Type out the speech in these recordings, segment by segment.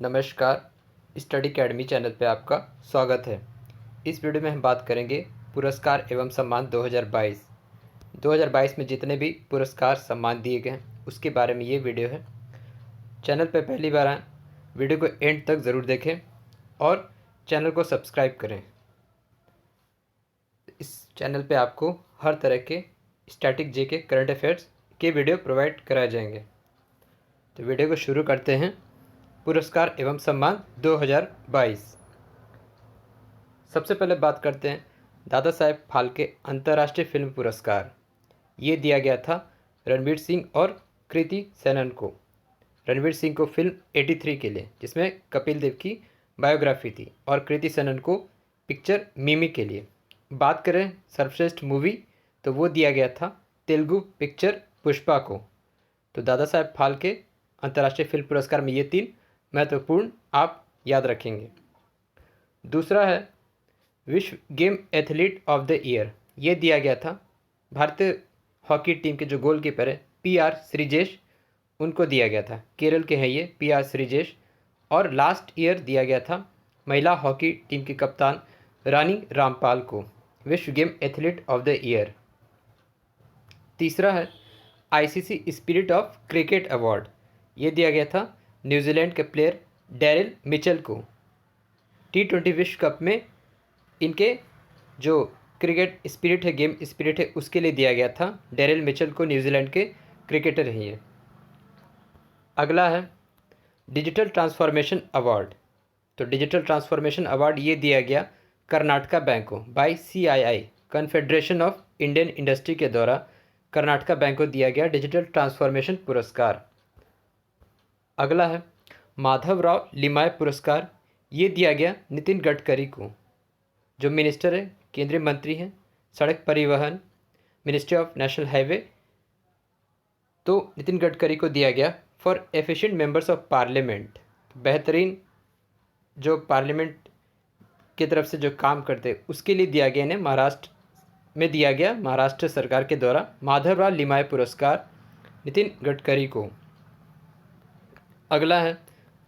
नमस्कार। Study academy channel पे आपका स्वागत है। इस वीडियो में हम बात करेंगे पुरस्कार एवं सम्मान 2022। 2022 में जितने भी पुरस्कार सम्मान दिए गए हैं उसके बारे में ये वीडियो है। चैनल पे पहली बार आएँ, वीडियो को एंड तक ज़रूर देखें और चैनल को सब्सक्राइब करें। इस चैनल पे आपको हर तरह के स्टैटिक जीके करंट अफेयर्स के वीडियो प्रोवाइड कराए जाएंगे। तो वीडियो को शुरू करते हैं। पुरस्कार एवं सम्मान 2022। सबसे पहले बात करते हैं दादा साहेब फाल्के अंतर्राष्ट्रीय फिल्म पुरस्कार। ये दिया गया था रणवीर सिंह और कृति सेनन को। रणवीर सिंह को फिल्म 83 के लिए, जिसमें कपिल देव की बायोग्राफी थी, और कृति सेनन को पिक्चर मिमी के लिए। बात करें सर्वश्रेष्ठ मूवी, तो वो दिया गया था तेलुगु पिक्चर पुष्पा को। तो दादा साहेब फाल्के अंतर्राष्ट्रीय फिल्म पुरस्कार में ये 3 महत्वपूर्ण आप याद रखेंगे। दूसरा है विश्व game athlete of the year. ये दिया गया था भारतीय हॉकी टीम के जो गोलकीपर है PR श्रीजेश, उनको दिया गया था। केरल के हैं ये PR श्रीजेश। और लास्ट ईयर दिया गया था महिला हॉकी टीम की कप्तान रानी रामपाल को विश्व game athlete of the year. तीसरा है ICC spirit of cricket award. ये दिया गया था न्यूजीलैंड के प्लेयर डैरिल मिचेल को। T20 विश्व कप में इनके जो क्रिकेट स्पिरिट है, गेम स्पिरिट है, उसके लिए दिया गया था। डैरिल मिचेल को न्यूजीलैंड के क्रिकेटर हैं ये। अगला है डिजिटल ट्रांसफॉर्मेशन अवार्ड। तो डिजिटल ट्रांसफॉर्मेशन अवार्ड ये दिया गया कर्नाटका बैंक को by CII confederation of Indian industry के द्वारा कर्नाटका बैंक को दिया गया डिजिटल ट्रांसफॉर्मेशन पुरस्कार। अगला है माधवराव लिमाय पुरस्कार। ये दिया गया नितिन गडकरी को, जो मिनिस्टर है, केंद्रीय मंत्री हैं सड़क परिवहन, मिनिस्ट्री ऑफ नेशनल हाईवे। तो नितिन गडकरी को दिया गया for efficient members of parliament. बेहतरीन जो पार्लियामेंट की तरफ से जो काम करते उसके लिए दिया गया इन्हें महाराष्ट्र में दिया गया, महाराष्ट्र सरकार के द्वारा माधवराव लिमाय पुरस्कार नितिन गडकरी को। अगला है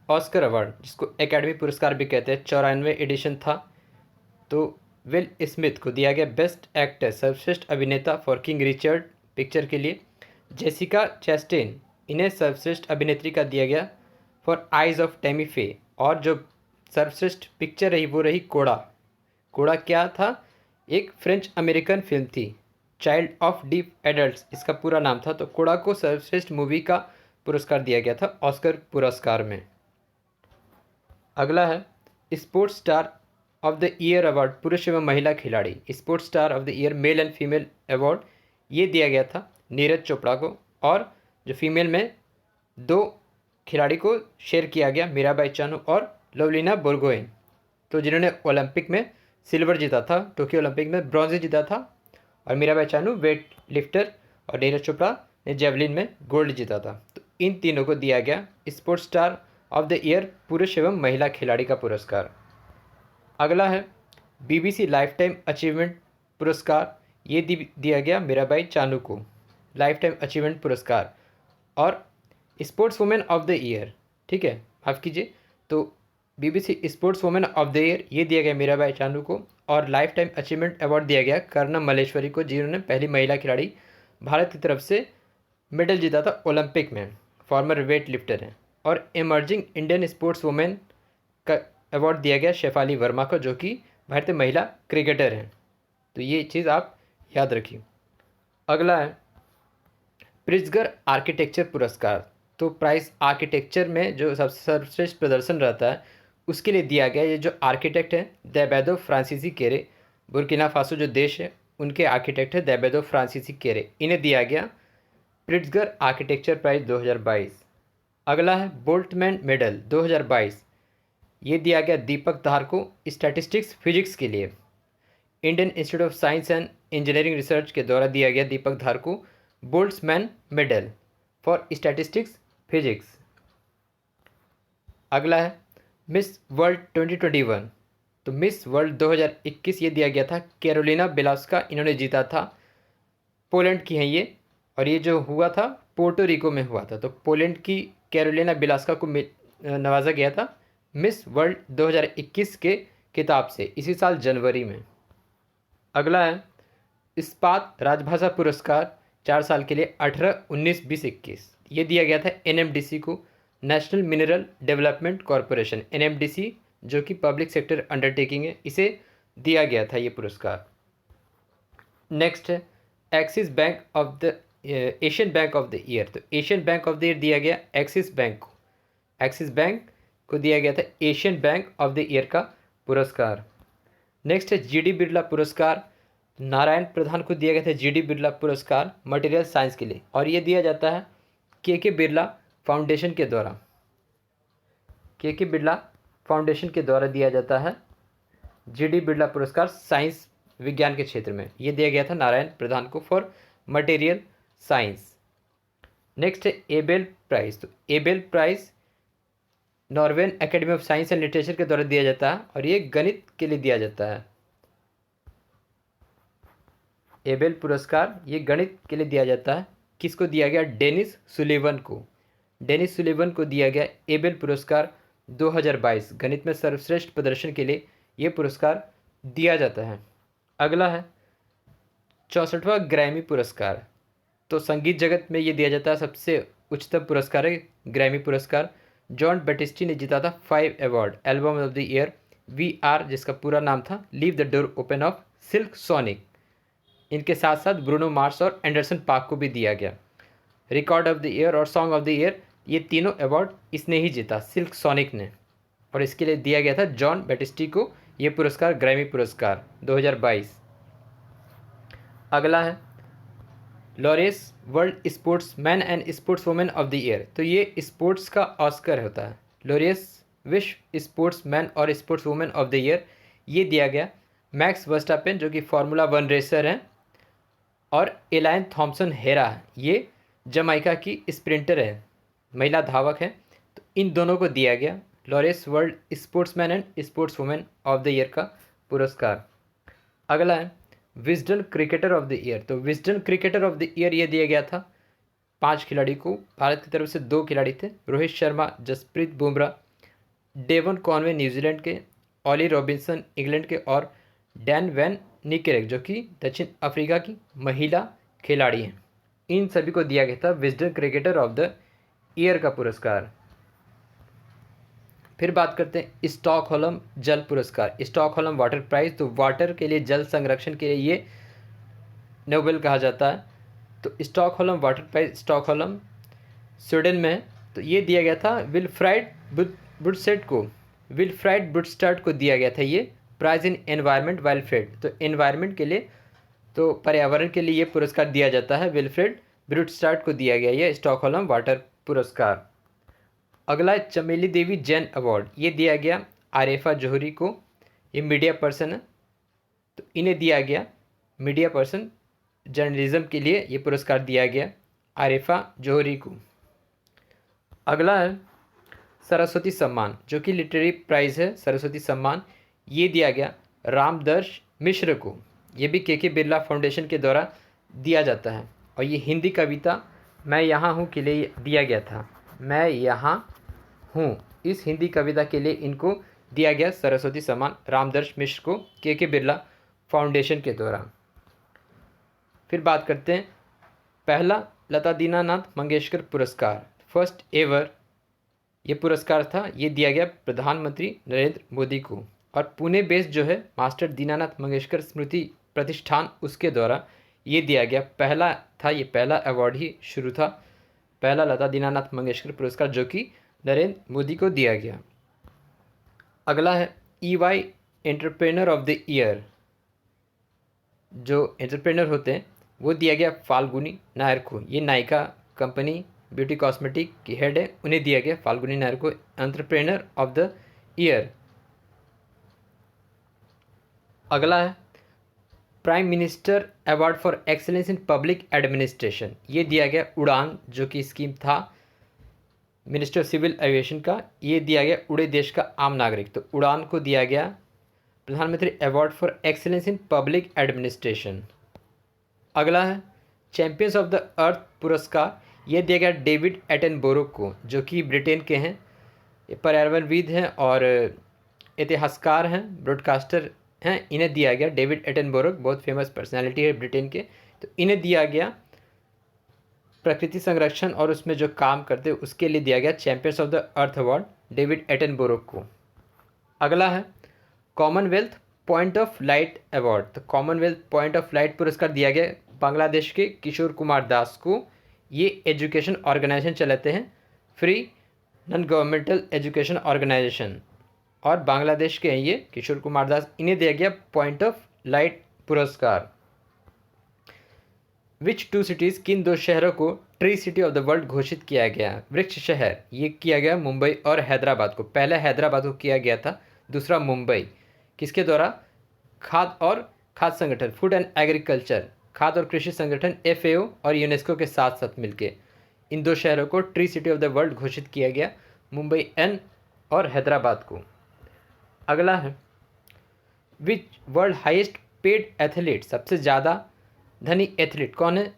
ऑस्कर अवार्ड, जिसको एकेडमी पुरस्कार भी कहते हैं। 94वां एडिशन था। तो विल स्मिथ को दिया गया बेस्ट एक्टर, सर्वश्रेष्ठ अभिनेता फॉर किंग रिचर्ड पिक्चर के लिए। जेसिका चैस्टेन, इन्हें सर्वश्रेष्ठ अभिनेत्री का दिया गया फॉर आइज ऑफ टेमी फे। और जो सर्वश्रेष्ठ पिक्चर रही वो रही कोड़ा। कोड़ा क्या था? एक फ्रेंच अमेरिकन फिल्म थी, चाइल्ड ऑफ डीप एडल्ट्स इसका पूरा नाम था। तो कोड़ा को सर्वश्रेष्ठ मूवी का पुरस्कार दिया गया था ऑस्कर पुरस्कार में। अगला है sports star of the year award, पुरुष एवं महिला खिलाड़ी। Sports star of the year male and female award ये दिया गया था नीरज चोपड़ा को। और जो फीमेल में 2 खिलाड़ी को शेयर किया गया, मीराबाई चानू और लवलीना बोरगोहेन। तो जिन्होंने ओलंपिक में सिल्वर जीता था, टोक्यो ओलंपिक में ब्रॉन्ज जीता था, और मीराबाई चानू वेट लिफ्टर और नीरज चोपड़ा ने जेवलिन में गोल्ड जीता था। तो इन तीनों को दिया गया sports star of the year पुरुष एवं महिला खिलाड़ी का पुरस्कार। अगला है BBC लाइफ टाइम अचीवमेंट पुरस्कार। ये दिया गया मीराबाई चानू को लाइफ टाइम अचीवमेंट पुरस्कार। और sports women of the year, ठीक है, माफ़ कीजिए, तो BBC sports women of the year ये दिया गया मीराबाई चानू को। और लाइफ टाइम अचीवमेंट अवार्ड दिया गया कर्णम मल्लेश्वरी को, जिन्होंने पहली महिला खिलाड़ी भारत की तरफ से मेडल जीता था ओलंपिक में, फॉर्मर वेट लिफ्टर हैं। और इमर्जिंग इंडियन स्पोर्ट्स वुमेन का अवार्ड दिया गया शेफाली वर्मा को, जो कि भारतीय महिला क्रिकेटर हैं। तो ये चीज़ आप याद रखिए। अगला है प्रिट्जगर आर्किटेक्चर पुरस्कार। तो प्राइस आर्किटेक्चर में जो सबसे सर्वश्रेष्ठ प्रदर्शन रहता है उसके लिए दिया गया। ये जो आर्किटेक्ट हैं देबेदो फ्रांसीसी केरे, बुर्किना फासो जो देश है उनके आर्किटेक्ट है देबेदो फ्रांसीसी केरे, इन्हें दिया गया प्रिट्जगर आर्किटेक्चर प्राइज 2022। अगला है बोल्टमैन मेडल 2022। ये दिया गया दीपक धार को स्टैटिस्टिक्स फिजिक्स के लिए। Indian institute of science and engineering research के द्वारा दिया गया दीपक धार को Boltzmann medal for statistics physics. अगला है मिस वर्ल्ड 2021। तो मिस वर्ल्ड 2021 ये दिया गया था कैरोलिना बिलास्का, इन्होंने जीता था। पोलैंड की हैं ये, और ये जो हुआ था पोर्टो रिको में हुआ था। तो पोलैंड की कैरोलिना बिलास्का को नवाजा गया था मिस वर्ल्ड 2021 के खिताब से इसी साल जनवरी में। अगला है इस्पात राजभाषा पुरस्कार 4 साल के लिए 18, 19, 20, 21। ये दिया गया था एनएमडीसी को, national mineral development corporation, NMDC जो कि पब्लिक सेक्टर अंडरटेकिंग है, इसे दिया गया था ये पुरस्कार। नेक्स्ट है Axis Bank of the Asian Bank of the year. तो Asian Bank of the Year दिया गया एक्सिस बैंक को, एक्सिस बैंक को दिया गया था Asian Bank of the Year का पुरस्कार। नेक्स्ट है जीडी बिरला पुरस्कार, नारायण प्रधान को दिया गया था जीडी बिरला पुरस्कार मटेरियल साइंस के लिए, और ये दिया जाता है के बिरला फाउंडेशन के द्वारा, के बिरला फाउंडेशन के द्वारा दिया जाता है जीडी बिरला पुरस्कार साइंस विज्ञान के क्षेत्र में। ये दिया गया था नारायण प्रधान को फॉर मटेरियल साइंस। नेक्स्ट है एबेल प्राइज। तो Abel prize Norwegian academy of science and literature के द्वारा दिया जाता है, और ये गणित के लिए दिया जाता है। एबेल पुरस्कार ये गणित के लिए दिया जाता है। किसको दिया गया? डेनिस सुलिवन को, डेनिस सुलिवन को दिया गया एबेल पुरस्कार 2022। गणित में सर्वश्रेष्ठ प्रदर्शन के लिए ये पुरस्कार दिया जाता है। अगला है 64वां ग्रैमी पुरस्कार। तो संगीत जगत में ये दिया जाता है, सबसे उच्चतम पुरस्कार है ग्रैमी पुरस्कार। जॉन बैटिस्टी ने जीता था 5 award. Album of the year VR, जिसका पूरा नाम था leave the door open of silk sonic. इनके साथ साथ ब्रूनो मार्स और एंडरसन पार्क को भी दिया गया। रिकॉर्ड ऑफ द ईयर और सॉन्ग ऑफ द ईयर, ये तीनों अवार्ड इसने ही जीता, सिल्क सोनिक ने, और इसके लिए दिया गया था जॉन बैटिस्टी को ये पुरस्कार, ग्रैमी पुरस्कार 2022। अगला है Laureus World Sportsman and sports women of the year. तो ये स्पोर्ट्स का ऑस्कर होता है। लॉरेस विश्व स्पोर्ट्समैन और sports women of the year ये दिया गया मैक्स वर्स्टापेन, जो कि फार्मूला 1 रेसर हैं, और एलाइन थॉम्सन हेरा, ये जमाइका की स्प्रिंटर है, महिला धावक है। तो इन दोनों को दिया गया Laureus World Sportsman and sports women of the Year का पुरस्कार। अगला है Wisden cricketer of the year. तो Wisden cricketer of the year ये दिया गया था 5 खिलाड़ी को। भारत की तरफ से 2 खिलाड़ी थे, Rohit Sharma, Jasprit Bumrah, Devon Conway New Zealand के, ऑली रॉबिन्सन इंग्लैंड के, और डैन वैन निकेरेक जो कि दक्षिण अफ्रीका की महिला खिलाड़ी हैं। इन सभी को दिया गया था Wisden cricketer of the Year का पुरस्कार। फिर बात करते हैं स्टॉकहोल्म जल पुरस्कार, स्टॉकहोल्म वाटर प्राइज। तो वाटर के लिए, जल संरक्षण के लिए ये नोबेल कहा जाता है। तो Stockholm water prize Stockholm Sweden में है। तो ये दिया गया था विल्फ्राइड बुटस्टेड को, विल्फ्राइड बुटस्टेड को दिया गया था ये प्राइज इन एनवायरनमेंट वेलफेयर। तो एनवायरनमेंट के लिए, तो पर्यावरण के लिए ये पुरस्कार दिया जाता है। विल्फ्रेड बुटस्टेड को दिया गया ये स्टॉकहोल्म वाटर पुरस्कार। अगला है चमेली देवी जैन अवार्ड। ये दिया गया आरिफा जोहरी को, ये मीडिया पर्सन है। तो इन्हें दिया गया मीडिया पर्सन जर्नलिज्म के लिए ये पुरस्कार दिया गया आरिफा जोहरी को। अगला है सरस्वती सम्मान, जो कि लिटरेरी प्राइज़ है। सरस्वती सम्मान ये दिया गया रामदर्श मिश्र को, ये भी के बिरला फाउंडेशन के द्वारा दिया जाता है, और ये हिंदी कविता मैं यहाँ हूँ के लिए दिया गया था। मैं यहाँ हूँ, इस हिंदी कविता के लिए इनको दिया गया सरस्वती सम्मान रामदर्श मिश्र को के बिरला फाउंडेशन के द्वारा। फिर बात करते हैं पहला लता दीनानाथ मंगेशकर पुरस्कार, फर्स्ट एवर ये पुरस्कार था। ये दिया गया प्रधानमंत्री नरेंद्र मोदी को, और पुणे बेस्ड जो है मास्टर दीनानाथ मंगेशकर स्मृति प्रतिष्ठान, उसके द्वारा ये दिया गया पहला था, ये पहला अवार्ड ही शुरू था, पहला लता दीनानाथ मंगेशकर पुरस्कार जो कि नरेंद्र मोदी को दिया गया। अगला है EY entrepreneur of the year. जो एंटरप्रेन्योर होते हैं वो दिया गया फाल्गुनी नायर को, ये नायका कंपनी ब्यूटी कॉस्मेटिक की हेड है, उन्हें दिया गया फाल्गुनी नायर को एंटरप्रेन्योर ऑफ द ईयर। अगला है prime minister award for excellence in public administration. ये दिया गया उड़ान, जो कि स्कीम था मिनिस्टर सिविल एविएशन का, ये दिया गया उड़े देश का आम नागरिक। तो उड़ान को दिया गया प्रधानमंत्री award for excellence in public administration. अगला है चैंपियंस ऑफ द अर्थ पुरस्कार। ये दिया गया डेविड एटनबरो को, जो कि ब्रिटेन के हैं। ये पर्यावरणविद हैं और इतिहासकार हैं, ब्रॉडकास्टर हैं। इन्हें दिया गया डेविड एटनबरो, बहुत फेमस पर्सनालिटी है ब्रिटेन के, तो इन्हें दिया गया प्रकृति संरक्षण और उसमें जो काम करते उसके लिए दिया गया champions of the earth award David Attenborough को। अगला है Commonwealth point of light award. तो कॉमनवेल्थ पॉइंट ऑफ लाइट पुरस्कार दिया गया बांग्लादेश के किशोर कुमार दास को। ये एजुकेशन ऑर्गेनाइजेशन चलाते हैं, free non governmental education organization, और बांग्लादेश के हैं ये किशोर कुमार दास। इन्हें दिया गया पॉइंट ऑफ लाइट पुरस्कार। विच टू सिटीज़, किन दो शहरों को tree city of the world घोषित किया गया? वृक्ष शहर, ये किया गया मुंबई और हैदराबाद को। पहले हैदराबाद को किया गया था, दूसरा मुंबई। किसके द्वारा? खाद्य संगठन, फूड एंड एग्रीकल्चर, खाद्य और कृषि संगठन FAO और यूनेस्को के साथ साथ मिलके इन दो शहरों को tree city of the world घोषित किया गया, मुंबई और हैदराबाद को। अगला है विच वर्ल्ड हाईएस्ट पेड एथलीट, सबसे ज़्यादा धनी एथलीट कौन है?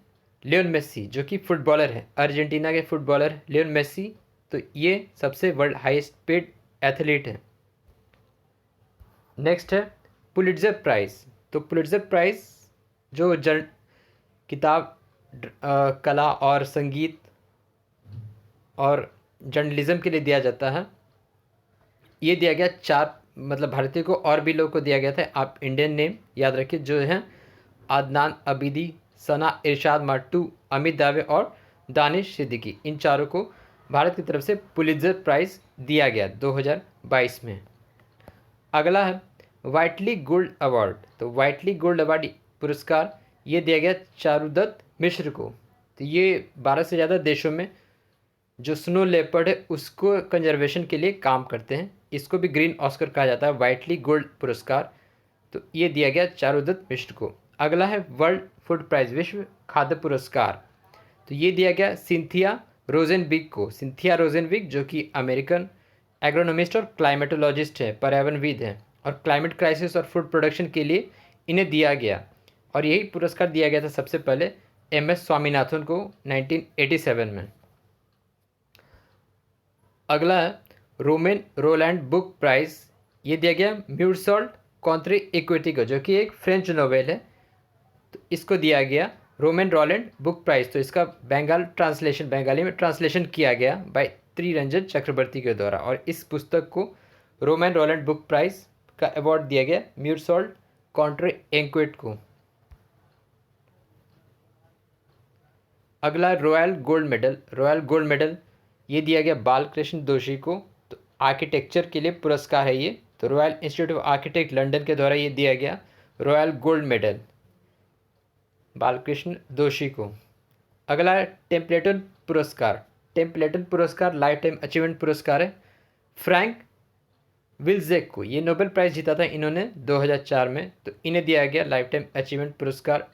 लियोन मेसी, जो कि फुटबॉलर है, अर्जेंटीना के फुटबॉलर लियोन मेसी। तो ये सबसे वर्ल्ड हाईएस्ट पेड एथलीट है। नेक्स्ट है पुलिट्जर प्राइज़। तो पुलिट्जर प्राइज़ जो किताब, कला और संगीत और जर्नलिज्म के लिए दिया जाता है, ये दिया गया 4 मतलब भारतीय को, और भी लोगों को दिया गया था। आप इंडियन नेम याद रखिए जो हैं आदनान अबीदी, सना इरशाद माट्टू, अमित दावे और दानिश सिद्दीकी। इन चारों को भारत की तरफ से पुलिट्जर प्राइज़ दिया गया 2022 में। अगला है वाइटली गोल्ड अवार्ड। तो वाइटली गोल्ड अवार्ड पुरस्कार ये दिया गया चारुदत्त मिश्र को। तो ये 12 से ज़्यादा देशों में जो स्नो लेपर्ड है उसको कंजर्वेशन के लिए काम करते हैं। इसको भी ग्रीन ऑस्कर कहा जाता है, वाइटली गोल्ड पुरस्कार। तो ये दिया गया चारुदत्त मिश्र को। अगला है वर्ल्ड फूड प्राइज़, विश्व खाद्य पुरस्कार। तो ये दिया गया सिंथिया रोजेनविक को। सिंथिया रोजेनविक जो कि अमेरिकन एग्रोनोमिस्ट और क्लाइमेटोलॉजिस्ट है, पर्यावरणविद हैं, और क्लाइमेट क्राइसिस और फूड प्रोडक्शन के लिए इन्हें दिया गया। और यही पुरस्कार दिया गया था सबसे पहले MS स्वामीनाथन को 1987 में। अगला है रोमेन रोलैंड बुक प्राइज़। ये दिया गया म्यूरसॉल्ट कॉन्ट्री इक्विटी को, जो कि एक फ्रेंच नोवेल है। तो इसको दिया गया रोमेन रोलैंड बुक प्राइज़। तो इसका बंगाली में ट्रांसलेशन किया गया बाय त्रिरंजन चक्रवर्ती के द्वारा, और इस पुस्तक को रोमेन रोलैंड बुक प्राइज़ का अवार्ड दिया गया म्यूरसॉल्ट कॉन्ट्री इक्विटी को। अगला royal gold medal. Royal gold medal ये दिया गया बालकृष्ण दोषी को। तो आर्किटेक्चर के लिए पुरस्कार है ये। तो royal institute of architect London के द्वारा ये दिया गया रॉयल गोल्ड मेडल बालकृष्ण दोषी को। अगला है टेम्पलेटन पुरस्कार। टेम्पलेटन पुरस्कार लाइफ टाइम अचीवमेंट पुरस्कार है फ्रैंक विल्जेक को। ये नोबेल प्राइज़ जीता था इन्होंने 2004 में। तो इन्हें दिया गया लाइफ टाइम अचीवमेंट पुरस्कार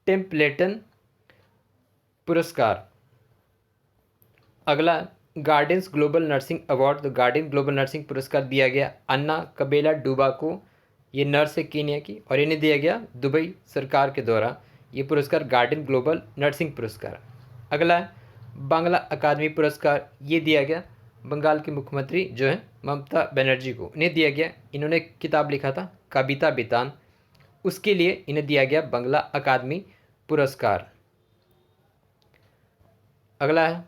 टेम्पलेटन पुरस्कार। अगला गार्डियंस ग्लोबल नर्सिंग अवार्ड। तो गार्डियन ग्लोबल नर्सिंग पुरस्कार दिया गया अन्ना कबेला डूबा को। ये नर्स है कीनिया की, और इन्हें दिया गया दुबई सरकार के द्वारा ये पुरस्कार गार्डियन ग्लोबल नर्सिंग पुरस्कार। अगला है बांग्ला अकादमी पुरस्कार। ये दिया गया बंगाल के मुख्यमंत्री जो है ममता बनर्जी को। इन्हें दिया गया, इन्होंने किताब लिखा था कविता बितान, उसके लिए इन्हें दिया गया बांग्ला अकादमी पुरस्कार। अगला है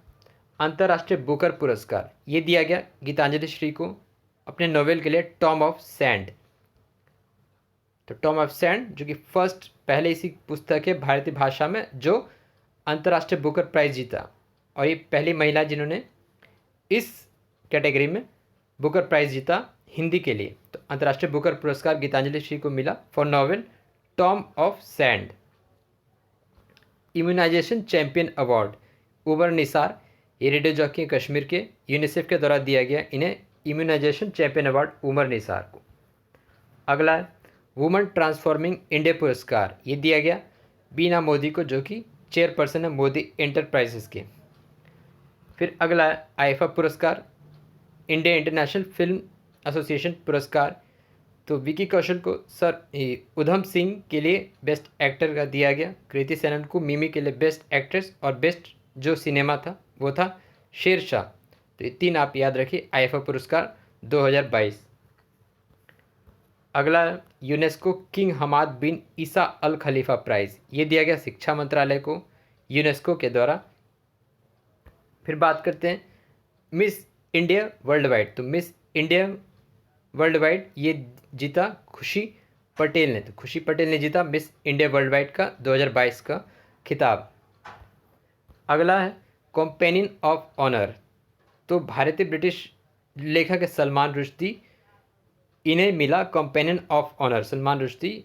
अंतर्राष्ट्रीय बुकर पुरस्कार। ये दिया गया गीतांजलि श्री को अपने नोवेल के लिए टॉम ऑफ सैंड। तो टॉम ऑफ सैंड जो कि पहले इसी पुस्तक है भारतीय भाषा में जो अंतर्राष्ट्रीय बुकर प्राइज़ जीता, और ये पहली महिला जिन्होंने इस कैटेगरी में बुकर प्राइज़ जीता हिंदी के लिए। तो अंतर्राष्ट्रीय बुकर पुरस्कार गीतांजलि श्री को मिला for novel Tomb of Sand. Immunization champion award Umar Nisar, ये रेडियो जॉकी हैं कश्मीर के, यूनिसेफ के द्वारा दिया गया इन्हें immunization champion award Umar Nisar को। अगला है वुमन ट्रांसफॉर्मिंग इंडिया पुरस्कार। ये दिया गया बीना मोदी को जो कि चेयरपर्सन है मोदी एंटरप्राइजेस के। फिर अगला है आईफा पुरस्कार, इंडिया इंटरनेशनल फिल्म एसोसिएशन पुरस्कार। तो विकी कौशल को उधम सिंह के लिए बेस्ट एक्टर का दिया गया, कृति सेनन को मिमी के लिए बेस्ट एक्ट्रेस, और बेस्ट जो सिनेमा था वो था शेरशाह। तो ये 3 आप याद रखिए IFA पुरस्कार 2022। अगला यूनेस्को किंग हमाद बिन ईसा अल खलीफा प्राइज़, ये दिया गया शिक्षा मंत्रालय को यूनेस्को के द्वारा। फिर बात करते हैं मिस इंडिया वर्ल्ड वाइड। तो मिस इंडिया वर्ल्ड वाइड ये जीता खुशी पटेल ने। तो खुशी पटेल ने जीता मिस इंडिया वर्ल्ड वाइड का 2022 का खिताब। अगला है कंपेनियन ऑफ ऑनर। तो भारतीय ब्रिटिश लेखक है सलमान रुश्दी, इन्हें मिला companion of honour, Salman Rushdie.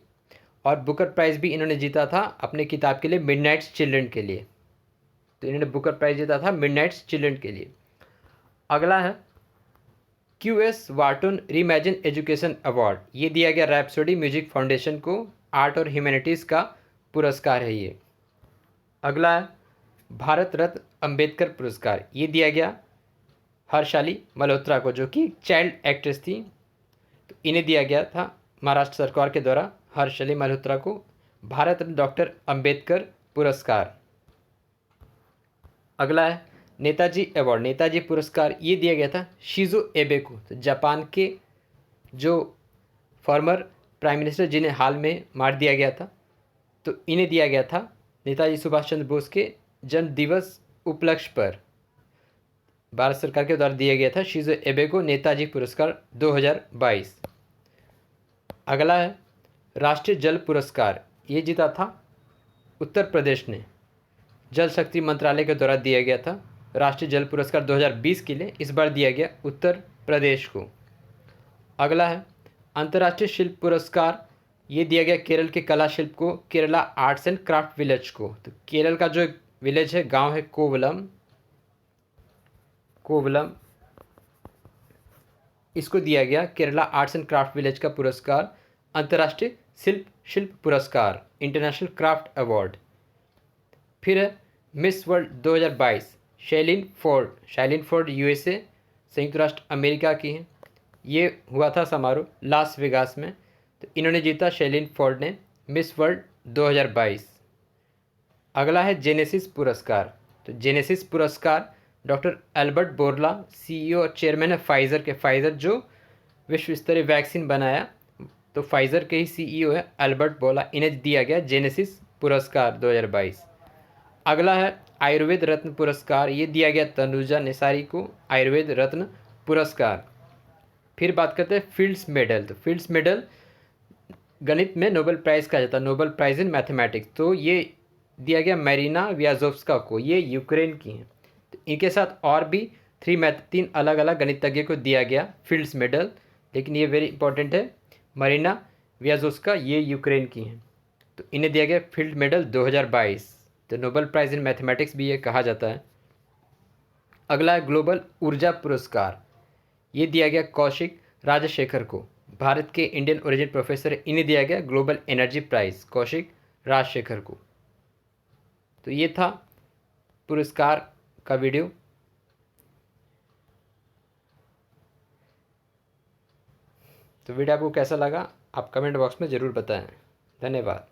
और बुकर प्राइज़ भी इन्होंने जीता था अपने किताब के लिए मिडनाइट्स चिल्ड्रन के लिए। तो इन्होंने बुकर प्राइज़ जीता था मिडनाइट्स चिल्ड्रन के लिए। अगला है QS Wharton reimagine education award, ये दिया गया रैप्सोडी म्यूजिक फाउंडेशन को, आर्ट और ह्यूमैनिटीज़ का पुरस्कार है ये। अगला है भारत रत्न अंबेडकर पुरस्कार, ये दिया गया हर्षाली मल्होत्रा को, जो कि चाइल्ड एक्ट्रेस थी। तो इन्हें दिया गया था महाराष्ट्र सरकार के द्वारा हर्षाली मल्होत्रा को भारत रत्न डॉक्टर अंबेडकर पुरस्कार। अगला है नेताजी अवार्ड, नेताजी पुरस्कार, ये दिया गया था शिजो एबे को। तो जापान के जो फॉर्मर प्राइम मिनिस्टर जिन्हें हाल में मार दिया गया था, तो इन्हें दिया गया था नेताजी सुभाष चंद्र बोस के जन्म दिवस उपलक्ष्य पर भारत सरकार के द्वारा दिया गया था शिजो एबे को नेताजी पुरस्कार 2022। अगला है राष्ट्रीय जल पुरस्कार, ये जीता था उत्तर प्रदेश ने, जल शक्ति मंत्रालय के द्वारा दिया गया था राष्ट्रीय जल पुरस्कार 2020 के लिए, इस बार दिया गया उत्तर प्रदेश को। अगला है अंतर्राष्ट्रीय शिल्प पुरस्कार, ये दिया गया केरल के कला शिल्प को, Kerala arts and craft village को। तो केरल का जो विलेज है, गांव है कोवलम, इसको दिया गया Kerala arts and craft village का पुरस्कार, अंतर्राष्ट्रीय शिल्प पुरस्कार, इंटरनेशनल क्राफ्ट अवार्ड। फिर है मिस वर्ल्ड 2022 शैलिन फोर्ड USA संयुक्त राष्ट्र अमेरिका की हैं, ये हुआ था समारोह लास वेगास में। तो इन्होंने जीता शैलिन फोर्ड ने मिस वर्ल्ड 2022। अगला है जेनेसिस पुरस्कार। तो जेनेसिस पुरस्कार डॉक्टर एल्बर्ट बोरला, CEO और चेयरमैन है फाइज़र के, फाइज़र जो विश्व स्तरीय वैक्सीन बनाया, तो फाइज़र के ही CEO है एल्बर्ट बोरला, इन्हें दिया गया जेनेसिस पुरस्कार 2022। अगला है आयुर्वेद रत्न पुरस्कार, ये दिया गया तनुजा निसारी को आयुर्वेद रत्न पुरस्कार। फिर बात करते हैं फील्ड्स मेडल। तो फील्ड्स मेडल गणित में नोबेल प्राइज़ कहा जाता है, नोबेल प्राइज़ इन मैथमेटिक्स। तो ये दिया गया मैरिना व्याजोव्स्का को, ये यूक्रेन की हैं। तो इनके साथ और भी 3 अलग अलग गणितज्ञ को दिया गया फील्ड्स मेडल, लेकिन ये वेरी इंपॉर्टेंट है, मरीना व्याजोव्स्का ये यूक्रेन की हैं। तो इन्हें दिया गया फील्ड मेडल 2022। तो नोबेल प्राइज़ इन मैथमेटिक्स भी ये कहा जाता है। अगला है ग्लोबल ऊर्जा पुरस्कार, ये दिया गया कौशिक राजशेखर को, भारत के इंडियन ओरिजिन प्रोफेसर, इन्हें दिया गया global energy prize Kaushik Rajashekhar को। तो ये था पुरस्कार का वीडियो। तो वीडियो आपको कैसा लगा आप कमेंट बॉक्स में ज़रूर बताएं। धन्यवाद।